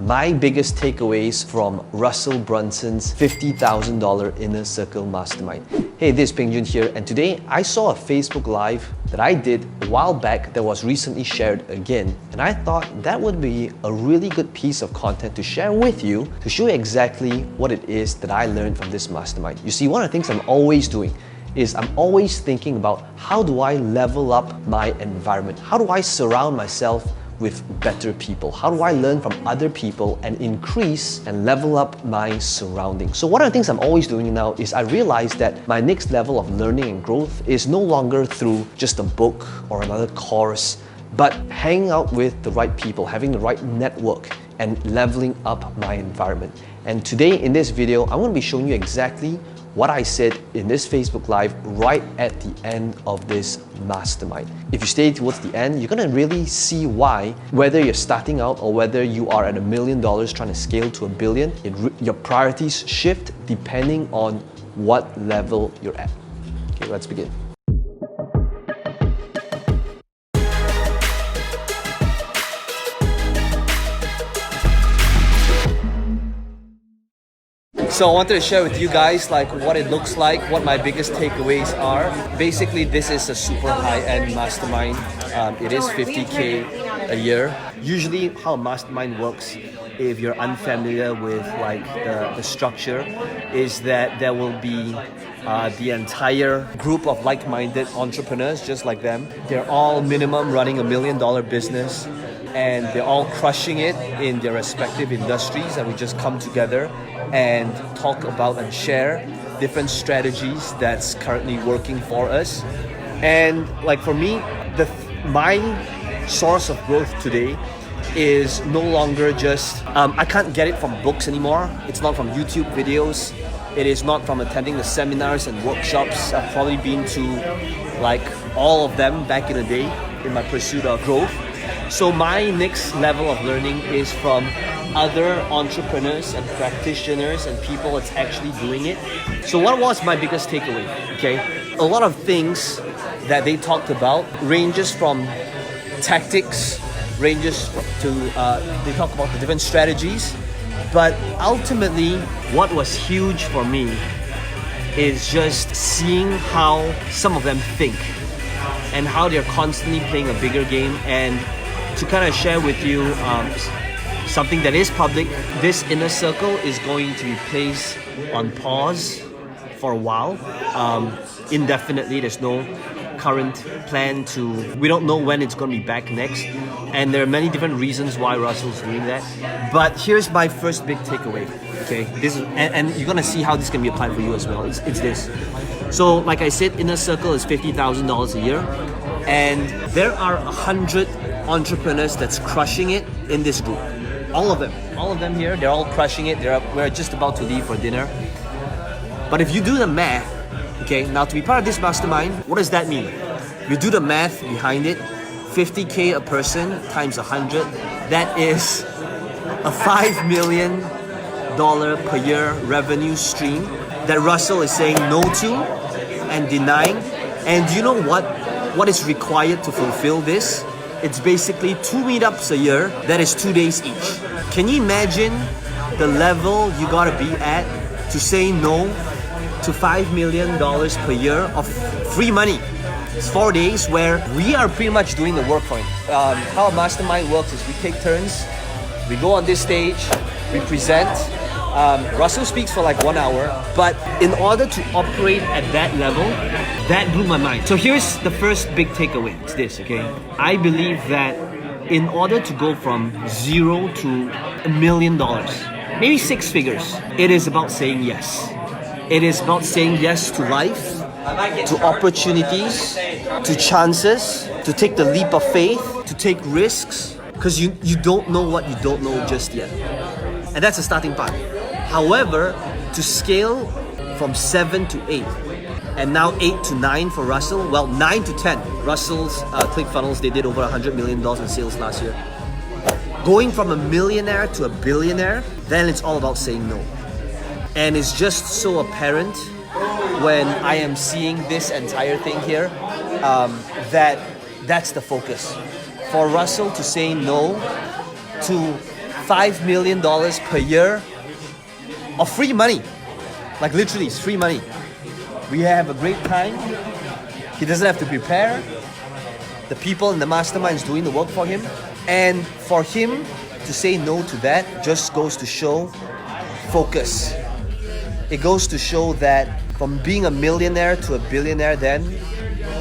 My biggest takeaways from Russell Brunson's $50,000 Inner Circle Mastermind. Hey, this is Peng Jun here, and today I saw a Facebook Live that I did a while back that was recently shared again, and I thought that would be a really good piece of content to share with you to show you exactly what it is that I learned from this mastermind. You see, one of the things I'm always doing is I'm always thinking about how do I level up my environment? How do I surround myself with better people? How do I learn from other people and increase and level up my surroundings? So one of the things I'm always doing now is I realize that my next level of learning and growth is no longer through just a book or another course, but hanging out with the right people, having the right network, and leveling up my environment. And today in this video, I'm going to be showing you exactly what I said in this Facebook Live right at the end of this mastermind. If you stay towards the end, you're gonna really see why, whether you're starting out or whether you are at $1 million trying to scale to $1 billion, your priorities shift depending on what level you're at. Okay, let's begin. So I wanted to share with you guys what it looks like, what my biggest takeaways are. Basically, this is a super high-end mastermind. It is $50K a year. Usually how a mastermind works, if you're unfamiliar with the structure, is that there will be the entire group of like-minded entrepreneurs just like them. They're all minimum running $1 million business, and they're all crushing it in their respective industries, and we just come together and talk about and share different strategies that's currently working for us. And for me, my source of growth today is no longer just, I can't get it from books anymore. It's not from YouTube videos. It is not from attending the seminars and workshops. I've probably been to all of them back in the day in my pursuit of growth. So my next level of learning is from other entrepreneurs and practitioners and people that's actually doing it. So what was my biggest takeaway? Okay, a lot of things that they talked about ranges from tactics, ranges to they talk about the different strategies, but ultimately what was huge for me is just seeing how some of them think and how they're constantly playing a bigger game. And to kind of share with you something that is public, this Inner Circle is going to be placed on pause for a while, indefinitely. There's no current plan we don't know when it's going to be back next, and there are many different reasons why Russell's doing that. But here's my first big takeaway. Okay, this is, and you're gonna see how this can be applied for you as well. It's this. So like I said, Inner Circle is $50,000 a year, and there are 100 entrepreneurs that's crushing it in this group. All of them here, they're all crushing it. We're just about to leave for dinner. But if you do the math, okay, now to be part of this mastermind, what does that mean? You do the math behind it, 50K a person times 100, that is a $5 million per year revenue stream that Russell is saying no to and denying. And you know what is required to fulfill this? It's basically 2 meetups a year, that is 2 days each. Can you imagine the level you gotta be at to say no to $5 million per year of free money? It's 4 days where we are pretty much doing the work for it. How a mastermind works is we take turns, we go on this stage, we present. Russell speaks for 1 hour, but in order to operate at that level, that blew my mind. So here's the first big takeaway. It's this, okay? I believe that in order to go from zero to $1 million, maybe 6 figures, it is about saying yes. It is about saying yes to life, to opportunities, to chances, to take the leap of faith, to take risks, because you don't know what you don't know just yet. And that's the starting part. However, to scale from 7 to 8, and now 8 to 9 for Russell, well, 9 to 10. Russell's ClickFunnels, they did over $100 million in sales last year. Going from a millionaire to a billionaire, then it's all about saying no. And it's just so apparent when I am seeing this entire thing here, that's the focus. For Russell to say no to $5 million per year of free money. Like literally, it's free money. We have a great time. He doesn't have to prepare. The people in the mastermind is doing the work for him. And for him to say no to that just goes to show focus. It goes to show that from being a millionaire to a billionaire then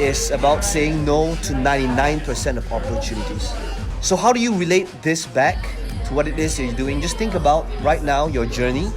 is about saying no to 99% of opportunities. So how do you relate this back to what it is you're doing? Just think about right now your journey.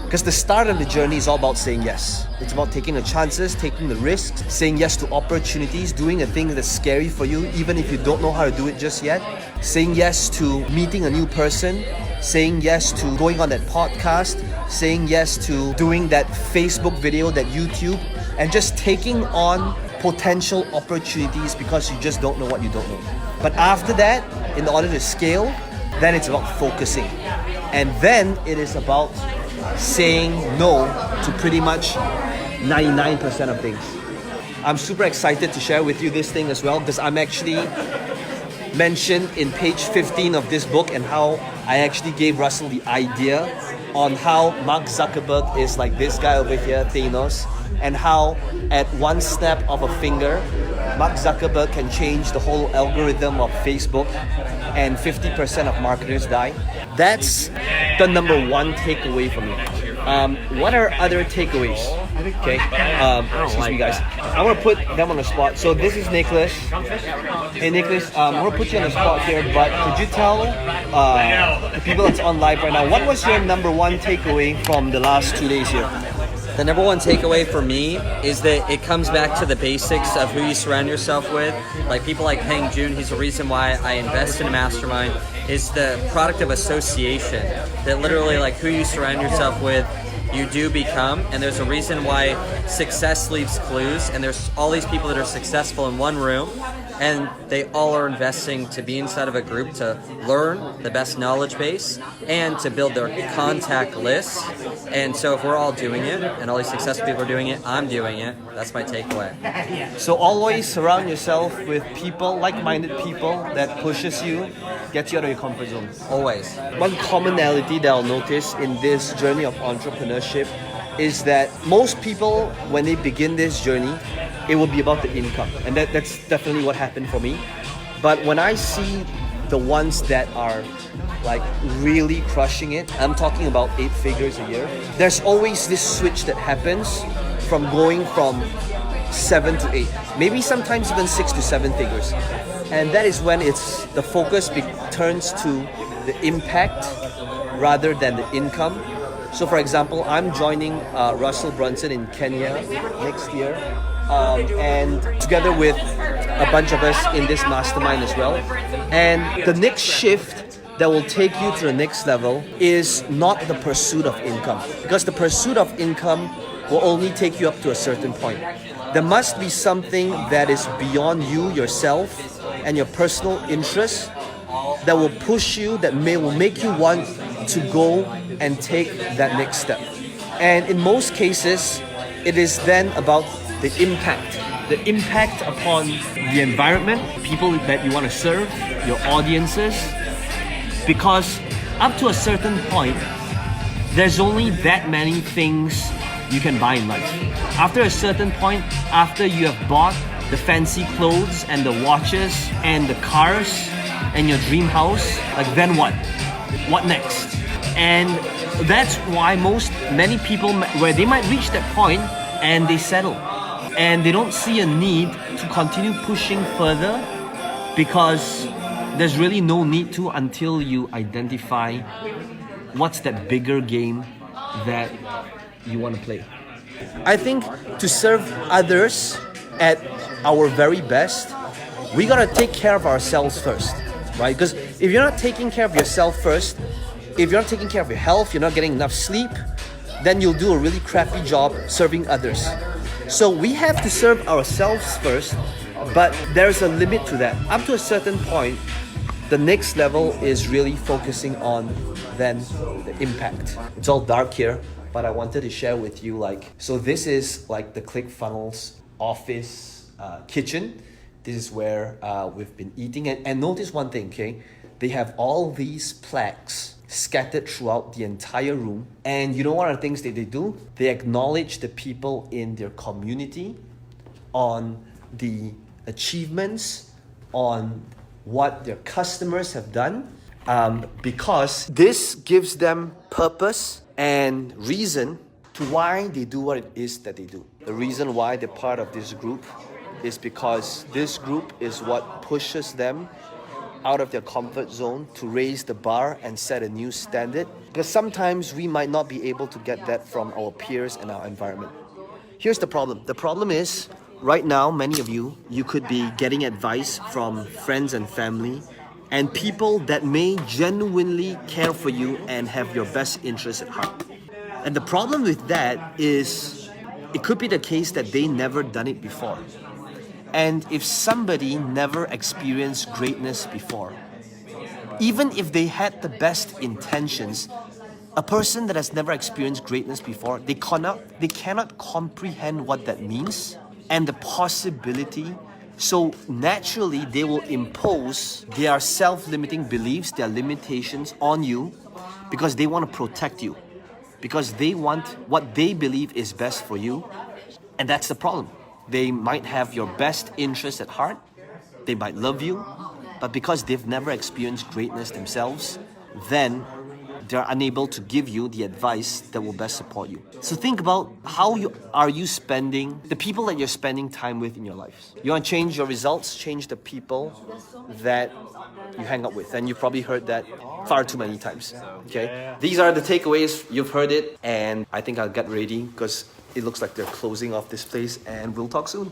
Because the start of the journey is all about saying yes. It's about taking the chances, taking the risks, saying yes to opportunities, doing a thing that's scary for you, even if you don't know how to do it just yet. Saying yes to meeting a new person, saying yes to going on that podcast, saying yes to doing that Facebook video, that YouTube, and just taking on potential opportunities because you just don't know what you don't know. But after that, in order to scale, then it's about focusing. And then it is about saying no to pretty much 99% of things. I'm super excited to share with you this thing as well because I'm actually mentioned in page 15 of this book and how I actually gave Russell the idea on how Mark Zuckerberg is like this guy over here, Thanos, and how at one snap of a finger, Mark Zuckerberg can change the whole algorithm of Facebook and 50% of marketers die. That's the number one takeaway for me. What are other takeaways? Okay, excuse me guys. I want to put them on the spot. So this is Nicholas. Hey Nicholas, I want to put you on the spot here, but could you tell the people that's on live right now, what was your number one takeaway from the last 2 days here? The number one takeaway for me is that it comes back to the basics of who you surround yourself with. Like people like Peng Joon, he's the reason why I invest in a mastermind, is the product of association. That literally like who you surround yourself with, you do become, and there's a reason why success leaves clues, and there's all these people that are successful in one room, and they all are investing to be inside of a group to learn the best knowledge base and to build their contact list. And so if we're all doing it, and all these successful people are doing it, I'm doing it, that's my takeaway. So always surround yourself with people, like-minded people that pushes you, gets you out of your comfort zone. Always. One commonality that I'll notice in this journey of entrepreneurship is that most people, when they begin this journey, it will be about the income. And that's definitely what happened for me. But when I see the ones that are like really crushing it, I'm talking about 8 figures a year, there's always this switch that happens from going from 7 to 8, maybe sometimes even 6 to 7 figures. And that is when it's the focus turns to the impact rather than the income. So for example, I'm joining Russell Brunson in Kenya next year, and together with a bunch of us in this mastermind as well. And the next shift that will take you to the next level is not the pursuit of income, because the pursuit of income will only take you up to a certain point. There must be something that is beyond you, yourself, and your personal interests that will push you, that will make you want to go and take that next step. And in most cases, it is then about the impact upon the environment, people that you want to serve, your audiences. Because up to a certain point, there's only that many things you can buy in life. After a certain point, after you have bought the fancy clothes and the watches and the cars and your dream house, like then what? What next? And that's why many people, where they might reach that point and they settle. And they don't see a need to continue pushing further because there's really no need to until you identify what's that bigger game that you want to play. I think to serve others at our very best, we gotta take care of ourselves first, right? Because if you're not taking care of yourself first, if you're not taking care of your health, you're not getting enough sleep, then you'll do a really crappy job serving others. So we have to serve ourselves first, but there's a limit to that. Up to a certain point, the next level is really focusing on then the impact. It's all dark here, but I wanted to share with you so this is like the ClickFunnels office kitchen. This is where we've been eating. And notice one thing, okay? They have all these plaques scattered throughout the entire room. And you know what are the things that they do? They acknowledge the people in their community on the achievements, on what their customers have done, because this gives them purpose and reason to why they do what it is that they do. The reason why they're part of this group is because this group is what pushes them out of their comfort zone to raise the bar and set a new standard. Because sometimes we might not be able to get that from our peers and our environment. Here's the problem. The problem is, right now, many of you could be getting advice from friends and family and people that may genuinely care for you and have your best interests at heart. And the problem with that is, it could be the case that they never done it before. And if somebody never experienced greatness before, even if they had the best intentions, a person that has never experienced greatness before, they cannot comprehend what that means and the possibility. So naturally, they will impose their self-limiting beliefs, their limitations on you because they want to protect you, because they want what they believe is best for you. And that's the problem. They might have your best interest at heart, they might love you, but because they've never experienced greatness themselves, then they're unable to give you the advice that will best support you. So think about how are you spending, the people that you're spending time with in your life. You want to change your results, change the people that you hang out with. And you've probably heard that far too many times. Okay? These are the takeaways. You've heard it, and I think I'll get ready because it looks like they're closing off this place, and we'll talk soon.